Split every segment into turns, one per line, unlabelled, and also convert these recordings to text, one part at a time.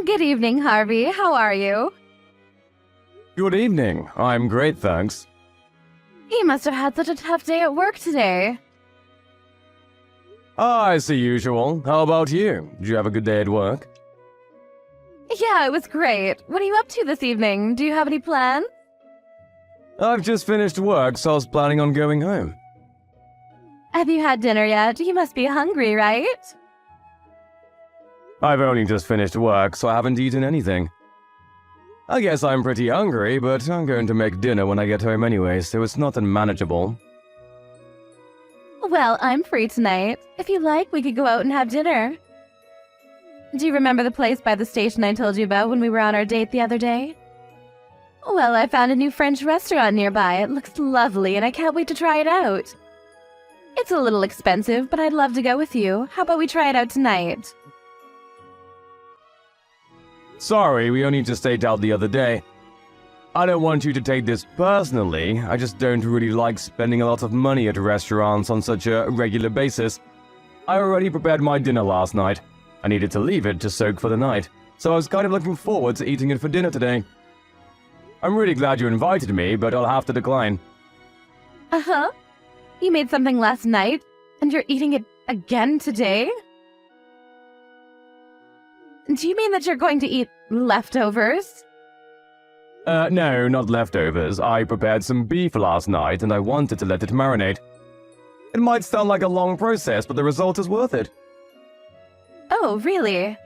Good evening, Harvey. How are you?
Good evening. I'm great, thanks.
You must have had such a tough day at work today.
As the usual. How about you? Did you have a good day at work?
Yeah, it was great. What are you up to this evening? Do you have any plans?
I've just finished work, so I was planning on going home.
Have you had dinner yet? You must be hungry, right?
I've only just finished work, so I haven't eaten anything. I guess I'm pretty hungry, but I'm going to make dinner when I get home anyway, so it's not unmanageable.
Well, I'm free tonight. If you like, we could go out and have dinner. Do you remember the place by the station I told you about when we were on our date the other day? Well, I found a new French restaurant nearby. It looks lovely, and I can't wait to try it out. It's a little expensive, but I'd love to go with you. How about we try it out tonight?
Sorry, we only just ate out the other day. I don't want you to take this personally, I just don't really like spending a lot of money at restaurants on such a regular basis. I already prepared my dinner last night. I needed to leave it to soak for the night, so I was kind of looking forward to eating it for dinner today. I'm really glad you invited me, but I'll have to decline.
Uh-huh. You made something last night, and you're eating it again today? Do you mean that you're going to eat leftovers?
No, not leftovers. I prepared some beef last night, and I wanted to let it marinate. It might sound like a long process, but the result is worth it.
Oh, really?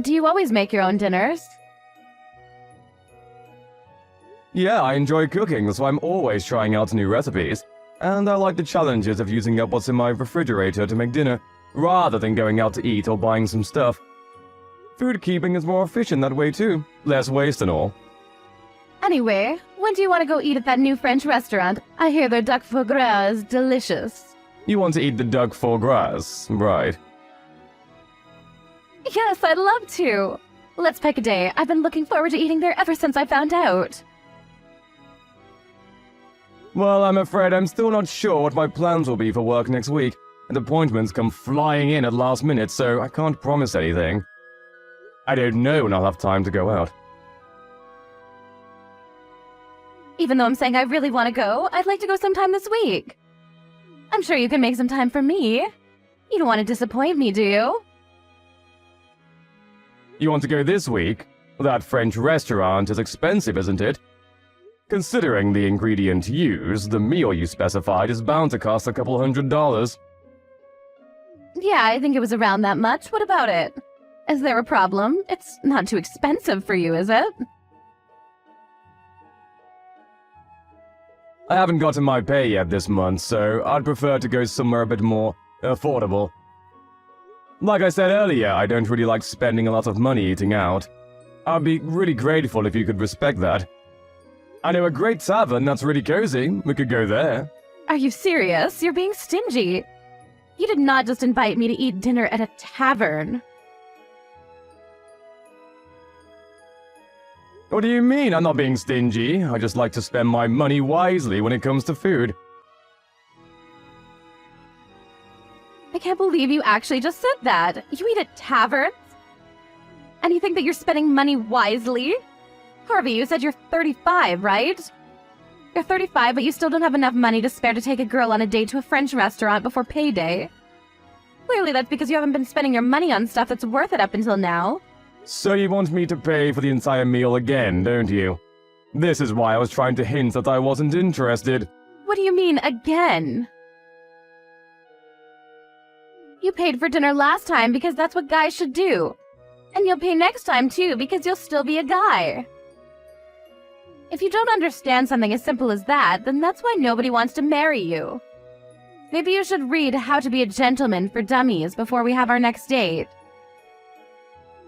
Do you always make your own dinners?
Yeah, I enjoy cooking, so I'm always trying out new recipes. And I like the challenges of using up what's in my refrigerator to make dinner, rather than going out to eat or buying some stuff. Food keeping is more efficient that way too, less waste and all.
Anyway, when do you want to go eat at that new French restaurant? I hear their duck foie gras is delicious.
You want to eat the duck foie gras, right?
Yes, I'd love to. Let's pick a day. I've been looking forward to eating there ever since I found out.
Well, I'm afraid I'm still not sure what my plans will be for work next week, and appointments come flying in at last minute, so I can't promise anything. I don't know when I'll have time to go out.
Even though I'm saying I really want to go, I'd like to go sometime this week. I'm sure you can make some time for me. You don't want to disappoint me, do you?
You want to go this week? That French restaurant is expensive, isn't it? Considering the ingredient used, the meal you specified is bound to cost a couple $100.
Yeah, I think it was around that much. What about it? Is there a problem? It's not too expensive for you, is it?
I haven't gotten my pay yet this month, so I'd prefer to go somewhere a bit more affordable. Like I said earlier, I don't really like spending a lot of money eating out. I'd be really grateful if you could respect that. I know a great tavern that's really cozy. We could go there.
Are you serious? You're being stingy. You did not just invite me to eat dinner at a tavern.
What do you mean I'm not being stingy? I just like to spend my money wisely when it comes to food.
I can't believe you actually just said that. You eat at taverns? And you think that you're spending money wisely? Harvey, you said you're 35, right? You're 35, but you still don't have enough money to spare to take a girl on a date to a French restaurant before payday. Clearly that's because you haven't been spending your money on stuff that's worth it up until now.
So you want me to pay for the entire meal again, don't you? This is why I was trying to hint that I wasn't interested.
What do you mean, again? You paid for dinner last time because that's what guys should do. And you'll pay next time too because you'll still be a guy. If you don't understand something as simple as that, then that's why nobody wants to marry you. Maybe you should read How to Be a Gentleman for Dummies before we have our next date.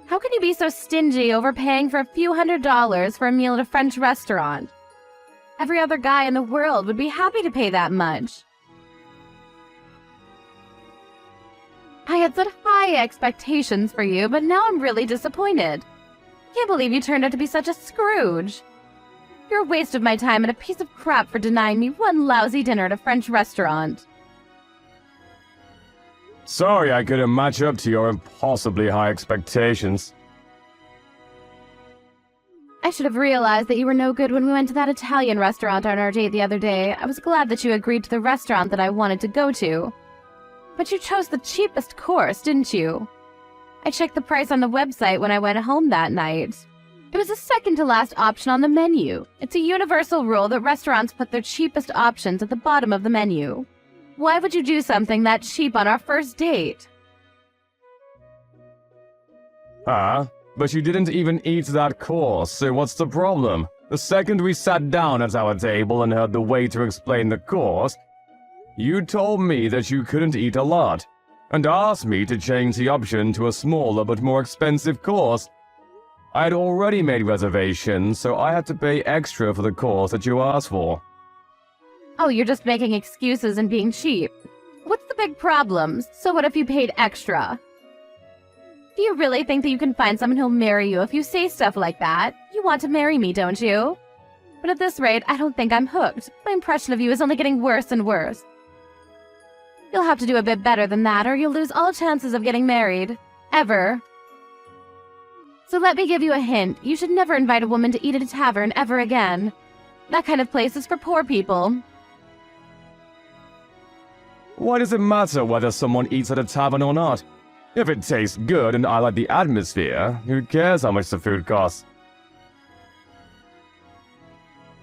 How can you be so stingy over paying for a few $100s for a meal at a French restaurant? Every other guy in the world would be happy to pay that much. I had such high expectations for you, but now I'm really disappointed. Can't believe you turned out to be such a Scrooge. You're a waste of my time and a piece of crap for denying me one lousy dinner at a French restaurant.
Sorry I couldn't match up to your impossibly high expectations.
I should have realized that you were no good when we went to that Italian restaurant on our date the other day. I was glad that you agreed to the restaurant that I wanted to go to. But you chose the cheapest course, didn't you? I checked the price on the website when I went home that night. It was the second to last option on the menu. It's a universal rule that restaurants put their cheapest options at the bottom of the menu. Why would you do something that cheap on our first date?
But you didn't even eat that course, so what's the problem? The second we sat down at our table and heard the waiter explain the course, you told me that you couldn't eat a lot, and asked me to change the option to a smaller but more expensive course. I had already made reservations, so I had to pay extra for the course that you asked for.
Oh, you're just making excuses and being cheap. What's the big problem? So what if you paid extra? Do you really think that you can find someone who'll marry you if you say stuff like that? You want to marry me, don't you? But at this rate, I don't think I'm hooked. My impression of you is only getting worse and worse. You'll have to do a bit better than that, or you'll lose all chances of getting married. Ever. So let me give you a hint. You should never invite a woman to eat at a tavern ever again. That kind of place is for poor people.
Why does it matter whether someone eats at a tavern or not? If it tastes good and I like the atmosphere, who cares how much the food costs?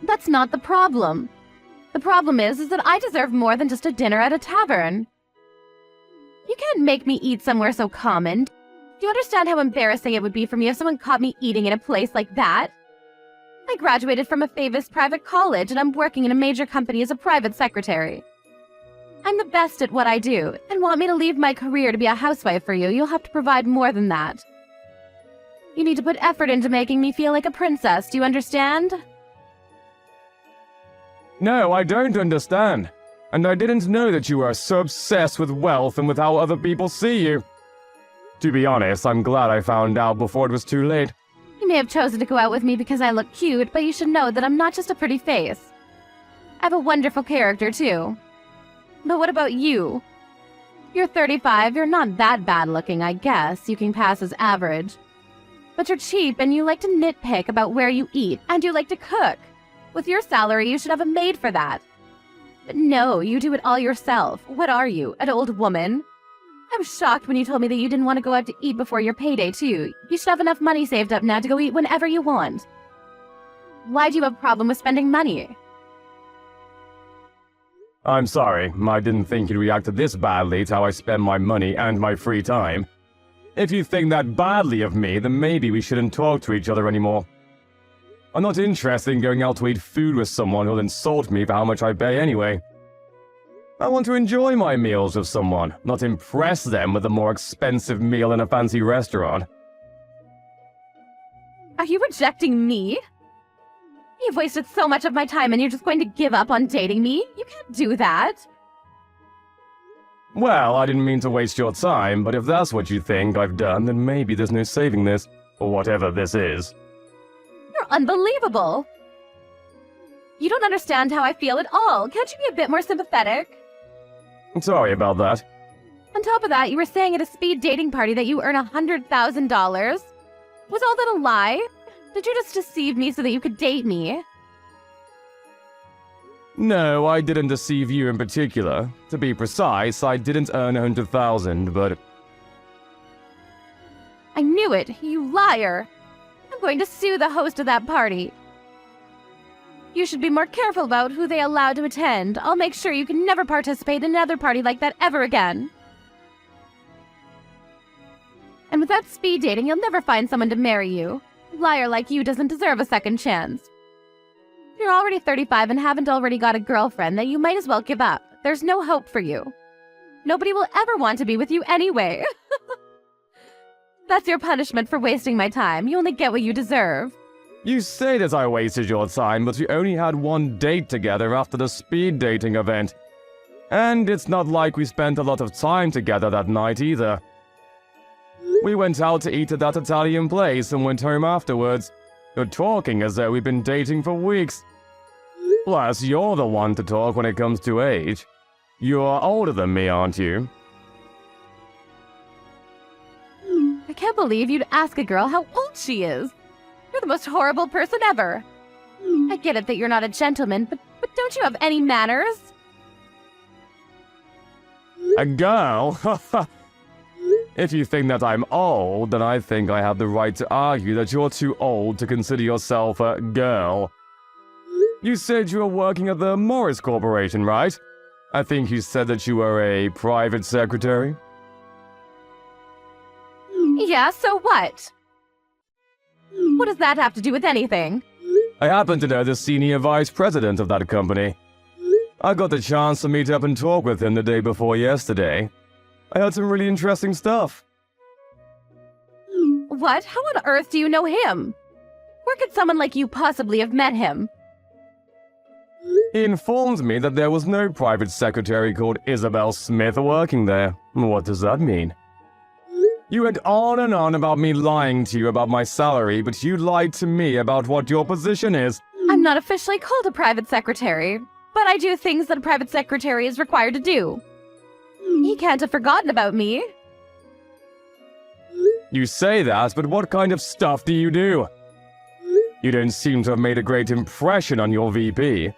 That's not the problem. The problem is that I deserve more than just a dinner at a tavern. You can't make me eat somewhere so common. Do you understand how embarrassing it would be for me if someone caught me eating in a place like that? I graduated from a famous private college and I'm working in a major company as a private secretary. I'm the best at what I do, and want me to leave my career to be a housewife for you, you'll have to provide more than that. You need to put effort into making me feel like a princess, do you understand?
No, I don't understand. And I didn't know that you were so obsessed with wealth and with how other people see you. To be honest, I'm glad I found out before it was too late.
You may have chosen to go out with me because I look cute, but you should know that I'm not just a pretty face. I have a wonderful character, too. But what about you? You're 35, you're not that bad looking, I guess. You can pass as average. But you're cheap and you like to nitpick about where you eat, and you like to cook. With your salary, you should have a maid for that. But no, you do it all yourself. What are you, an old woman? I was shocked when you told me that you didn't want to go out to eat before your payday, too. You should have enough money saved up now to go eat whenever you want. Why do you have a problem with spending money?
I'm sorry, I didn't think you'd react this badly to how I spend my money and my free time. If you think that badly of me, then maybe we shouldn't talk to each other anymore. I'm not interested in going out to eat food with someone who'll insult me for how much I pay anyway. I want to enjoy my meals with someone, not impress them with a more expensive meal in a fancy restaurant.
Are you rejecting me? You've wasted so much of my time and you're just going to give up on dating me? You can't do that.
Well, I didn't mean to waste your time, but if that's what you think I've done, then maybe there's no saving this, or whatever this is.
You're unbelievable. You don't understand how I feel at all. Can't you be a bit more sympathetic?
Sorry about that.
On top of that, you were saying at a speed dating party that you earn $100,000. Was all that a lie? Did you just deceive me so that you could date me?
No, I didn't deceive you in particular. To be precise, I didn't earn 100,000, but...
I knew it, you liar! I'm going to sue the host of that party. You should be more careful about who they allow to attend. I'll make sure you can never participate in another party like that ever again. And without speed dating, you'll never find someone to marry you. A liar like you doesn't deserve a second chance. If you're already 35 and haven't already got a girlfriend, then you might as well give up. There's no hope for you. Nobody will ever want to be with you anyway. That's your punishment for wasting my time. You only get what you deserve.
You say that I wasted your time, but we only had one date together after the speed dating event. And it's not like we spent a lot of time together that night either. We went out to eat at that Italian place and went home afterwards. You're talking as though we've been dating for weeks. Plus, you're the one to talk when it comes to age. You're older than me, aren't you?
I can't believe you'd ask a girl how old she is. You're the most horrible person ever. I get it that you're not a gentleman, but don't you have any manners?
A girl? If you think that I'm old, then I think I have the right to argue that you're too old to consider yourself a girl. You said you were working at the Morris Corporation, right? I think you said that you were a private secretary.
Yeah, so what? What does that have to do with anything?
I happen to know the senior vice president of that company. I got the chance to meet up and talk with him the day before yesterday. I heard some really interesting stuff.
What? How on earth do you know him? Where could someone like you possibly have met him?
He informed me that there was no private secretary called Isabel Smith working there. What does that mean? You went on and on about me lying to you about my salary, but you lied to me about what your position is.
I'm not officially called a private secretary, but I do things that a private secretary is required to do. He can't have forgotten about me.
You say that, but what kind of stuff do you do? You don't seem to have made a great impression on your VP.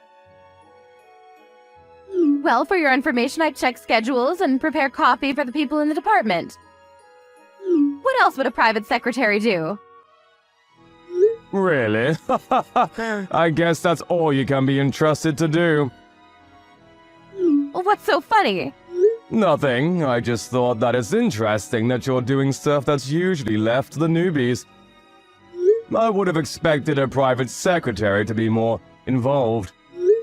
Well, for your information, I check schedules and prepare coffee for the people in the department. What else would a private secretary do?
Really? I guess that's all you can be entrusted to do.
What's so funny?
Nothing. I just thought that it's interesting that you're doing stuff that's usually left to the newbies. I would have expected a private secretary to be more involved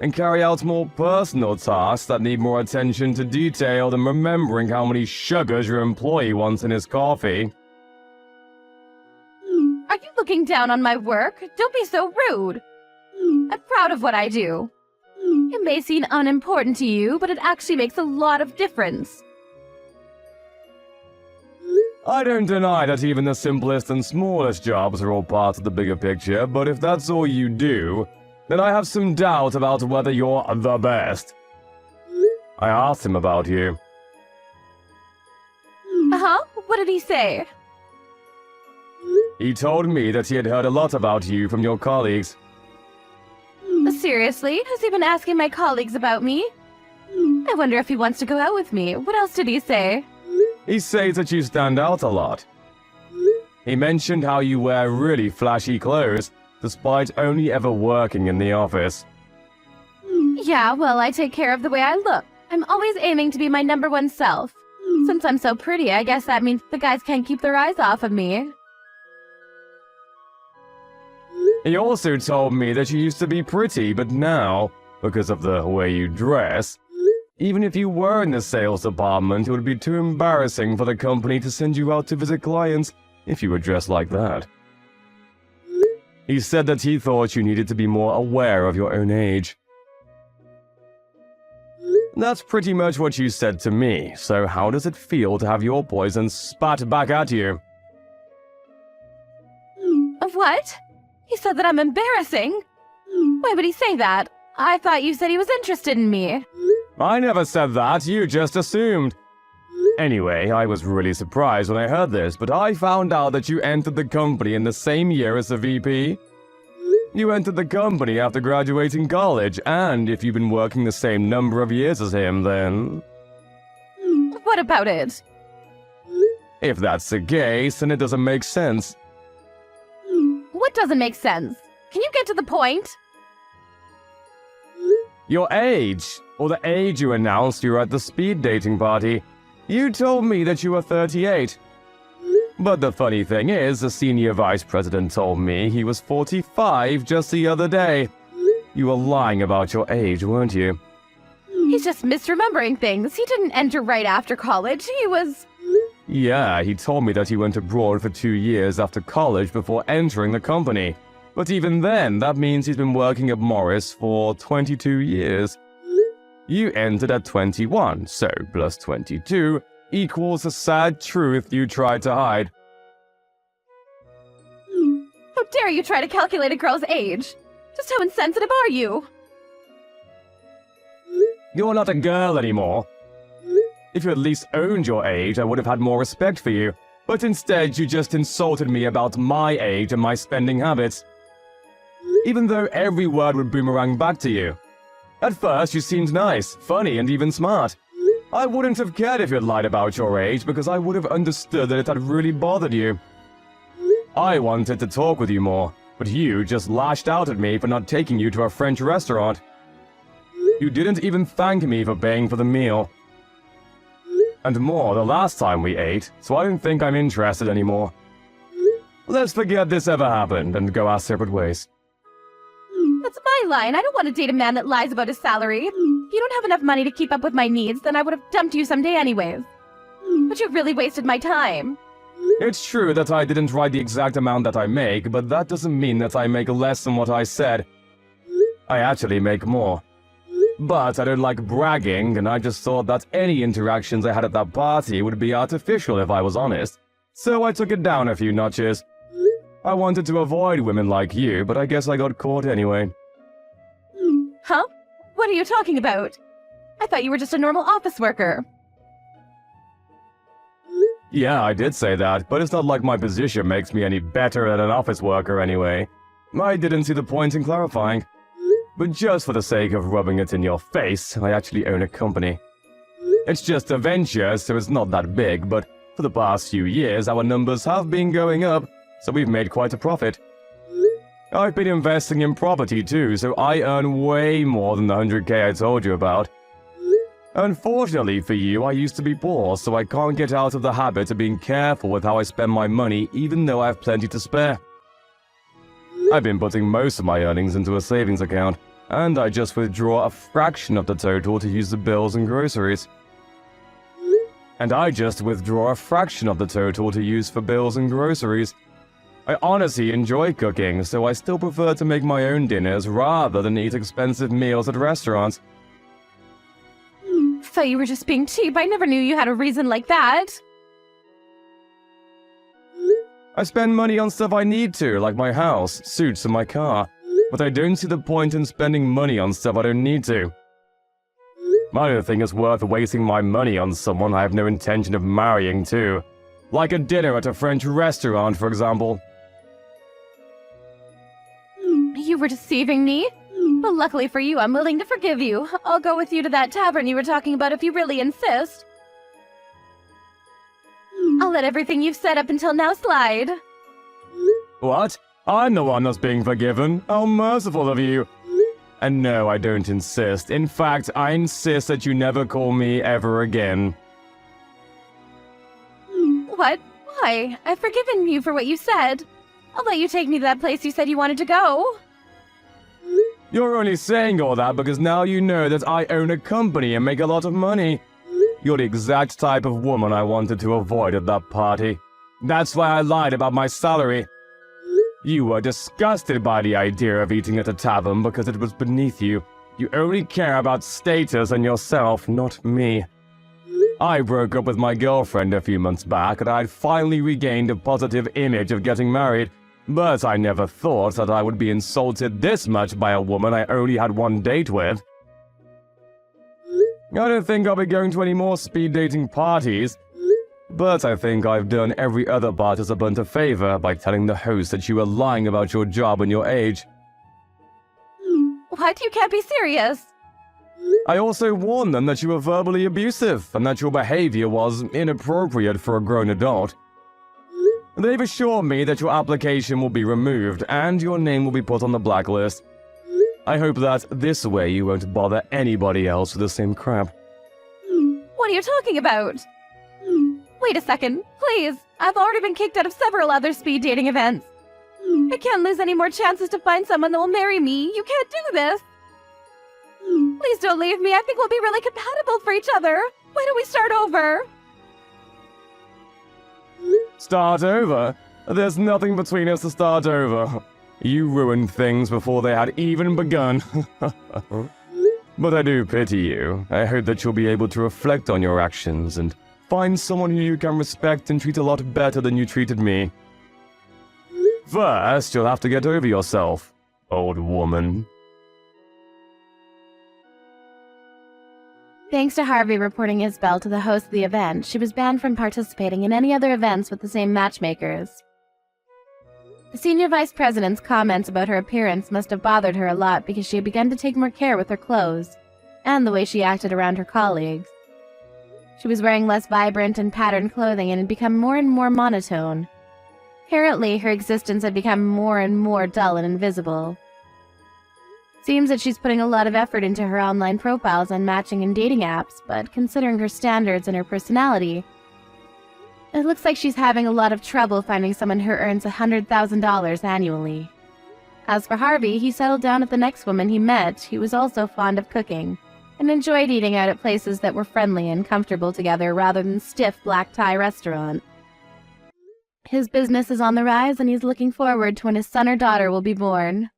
and carry out more personal tasks that need more attention to detail than remembering how many sugars your employee wants in his coffee.
Are you looking down on my work? Don't be so rude. I'm proud of what I do. It may seem unimportant to you, but it actually makes a lot of difference.
I don't deny that even the simplest and smallest jobs are all part of the bigger picture, but if that's all you do, then I have some doubt about whether you're the best. I asked him about you.
Uh-huh? What did he say?
He told me that he had heard a lot about you from your colleagues.
Seriously? Has he been asking my colleagues about me? I wonder if he wants to go out with me. What else did he say?
He says that you stand out a lot. He mentioned how you wear really flashy clothes, despite only ever working in the office.
Yeah, well, I take care of the way I look. I'm always aiming to be my #1 self. Since I'm so pretty, I guess that means the guys can't keep their eyes off of me.
He also told me that you used to be pretty, but now, because of the way you dress, even if you were in the sales department, it would be too embarrassing for the company to send you out to visit clients if you were dressed like that. He said that he thought you needed to be more aware of your own age. That's pretty much what you said to me, so how does it feel to have your poison spat back at you?
What? He said that I'm embarrassing? Why would he say that? I thought you said he was interested in me.
I never said that, you just assumed. Anyway, I was really surprised when I heard this, but I found out that you entered the company in the same year as the VP. You entered the company after graduating college, and if you've been working the same number of years as him, then...
What about it?
If that's the case, then it doesn't make sense.
What doesn't make sense? Can you get to the point?
Your age, or the age you announced you were at the speed dating party. You told me that you were 38. But the funny thing is, the senior vice president told me he was 45 just the other day. You were lying about your age, weren't you?
He's just misremembering things. He didn't enter right after college. He was...
Yeah, he told me that he went abroad for 2 years after college before entering the company. But even then, that means he's been working at Morris for 22 years. You entered at 21, so plus 22 equals the sad truth you tried to hide.
How dare you try to calculate a girl's age? Just how insensitive are you?
You're not a girl anymore. If you at least owned your age, I would have had more respect for you. But instead you just insulted me about my age and my spending habits. Even though every word would boomerang back to you. At first you seemed nice, funny, and even smart. I wouldn't have cared if you had lied about your age because I would have understood that it had really bothered you. I wanted to talk with you more, but you just lashed out at me for not taking you to a French restaurant. You didn't even thank me for paying for the meal. And more the last time we ate, so I don't think I'm interested anymore. Let's forget this ever happened and go our separate ways.
That's my line. I don't want to date a man that lies about his salary. If you don't have enough money to keep up with my needs, then I would have dumped you someday anyways. But you really wasted my time.
It's true that I didn't write the exact amount that I make, but that doesn't mean that I make less than what I said. I actually make more. But I don't like bragging, and I just thought that any interactions I had at that party would be artificial if I was honest. So I took it down a few notches. I wanted to avoid women like you, but I guess I got caught anyway.
Huh? What are you talking about? I thought you were just a normal office worker.
Yeah, I did say that, but it's not like my position makes me any better than an office worker anyway. I didn't see the point in clarifying. But just for the sake of rubbing it in your face, I actually own a company. It's just a venture, so it's not that big, but for the past few years our numbers have been going up, so we've made quite a profit. I've been investing in property too, so I earn way more than the 100K I told you about. Unfortunately for you, I used to be poor, so I can't get out of the habit of being careful with how I spend my money, even though I have plenty to spare. I've been putting most of my earnings into a savings account, and I just withdraw a fraction of the total to use the bills and groceries. And I just withdraw a fraction of the total to use for bills and groceries. I honestly enjoy cooking, so I still prefer to make my own dinners rather than eat expensive meals at restaurants.
Thought you were just being cheap. I never knew you had a reason like that.
I spend money on stuff I need to, like my house, suits, and my car. But I don't see the point in spending money on stuff I don't need to. I don't think it's worth wasting my money on someone I have no intention of marrying too. Like a dinner at a French restaurant, for example.
You were deceiving me? But luckily for you, I'm willing to forgive you. I'll go with you to that tavern you were talking about if you really insist. I'll let everything you've said up until now slide.
What? I'm the one that's being forgiven? How merciful of you. And no, I don't insist. In fact, I insist that you never call me ever again.
What? Why? I've forgiven you for what you said. I'll let you take me to that place you said you wanted to go.
You're only saying all that because now you know that I own a company and make a lot of money. You're the exact type of woman I wanted to avoid at that party. That's why I lied about my salary. You were disgusted by the idea of eating at a tavern because it was beneath you. You only care about status and yourself, not me. I broke up with my girlfriend a few months back and I'd finally regained a positive image of getting married. But I never thought that I would be insulted this much by a woman I only had one date with. I don't think I'll be going to any more speed dating parties. But I think I've done every other participant a favor by telling the host that you were lying about your job and your age.
What? You can't be serious.
I also warned them that you were verbally abusive and that your behavior was inappropriate for a grown adult. They've assured me that your application will be removed and your name will be put on the blacklist. I hope that this way you won't bother anybody else with the same crap.
What are you talking about? Wait a second, please. I've already been kicked out of several other speed dating events. I can't lose any more chances to find someone that will marry me. You can't do this. Please don't leave me. I think we'll be really compatible for each other. Why don't we start over?
Start over? There's nothing between us to start over. You ruined things before they had even begun. But I do pity you. I hope that you'll be able to reflect on your actions and find someone who you can respect and treat a lot better than you treated me. First, you'll have to get over yourself, old woman.
Thanks to Harvey reporting Isabel to the host of the event, she was banned from participating in any other events with the same matchmakers. The senior vice president's comments about her appearance must have bothered her a lot because she had begun to take more care with her clothes, and the way she acted around her colleagues. She was wearing less vibrant and patterned clothing and had become more and more monotone. Apparently, her existence had become more and more dull and invisible. Seems that she's putting a lot of effort into her online profiles on matching and dating apps, but considering her standards and her personality, it looks like she's having a lot of trouble finding someone who earns $100,000 annually. As for Harvey, he settled down with the next woman he met, who was also fond of cooking, and enjoyed eating out at places that were friendly and comfortable together rather than stiff black-tie restaurants. His business is on the rise, and he's looking forward to when his son or daughter will be born.